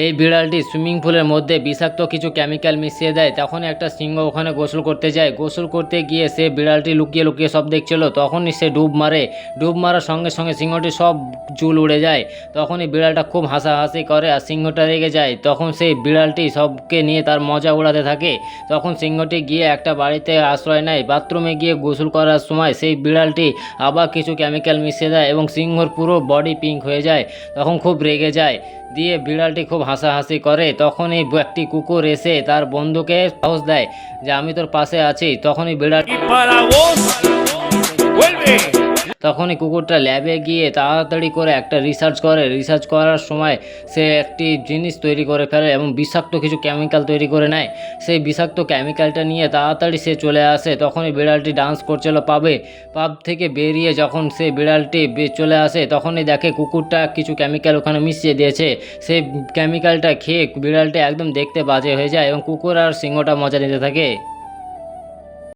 এই বিড়ালটি সুইমিং পুলের মধ্যে বিষাক্ত কিছু কেমিক্যাল মিশিয়ে দেয়। তখন একটা সিংহ ওখানে গোসল করতে যায়। গোসল করতে গিয়ে সে বিড়ালটি লুকিয়ে লুকিয়ে সব দেখছিল। তখনই সে ডুব মারে। ডুব মারার সঙ্গে সঙ্গে সিংহটি সব চুল উড়ে যায়। তখনই বিড়ালটা খুব হাসাহাসি করে আর সিংহটা রেগে যায়। তখন সেই বিড়ালটি সবকে নিয়ে তার মজা উড়াতে থাকে। তখন সিংহটি গিয়ে একটা বাড়িতে আশ্রয় নেয়। বাথরুমে গিয়ে গোসল করার সময় সেই বিড়ালটি আবার কিছু কেমিক্যাল মিশিয়ে দেয় এবং সিংহর পুরো বডি পিঙ্ক হয়ে যায়। তখন খুব রেগে যায়। দিয়ে বিড়ালটি খুব হাসাহাসি করে। তখনই একটি কুকুর এসে তার বন্ধুকে সাহস দেয় যে আমি তোর পাশে আছি। তখনই বিড়াল Y para vos, vuelve. তখনই কুকুরটা ল্যাবে গিয়ে তাড়াতাড়ি করে একটা রিসার্চ করে। রিসার্চ করার সময় সে একটি জিনিস তৈরি করে ফেলে এবং বিষাক্ত কিছু কেমিক্যাল তৈরি করে নেয়। সেই বিষাক্ত কেমিক্যালটা নিয়ে তাড়াতাড়ি সে চলে আসে। তখনই বিড়ালটি ডান্স করছিল পাবে। পাব থেকে বেরিয়ে যখন সে বিড়ালটি চলে আসে তখনই দেখে কুকুরটা কিছু কেমিক্যাল ওখানে মিশিয়ে দিয়েছে। সেই কেমিক্যালটা খেয়ে বিড়ালটি একদম দেখতে বাজে হয়ে যায় এবং কুকুর আর সিংহটা মজা নিতে থাকে।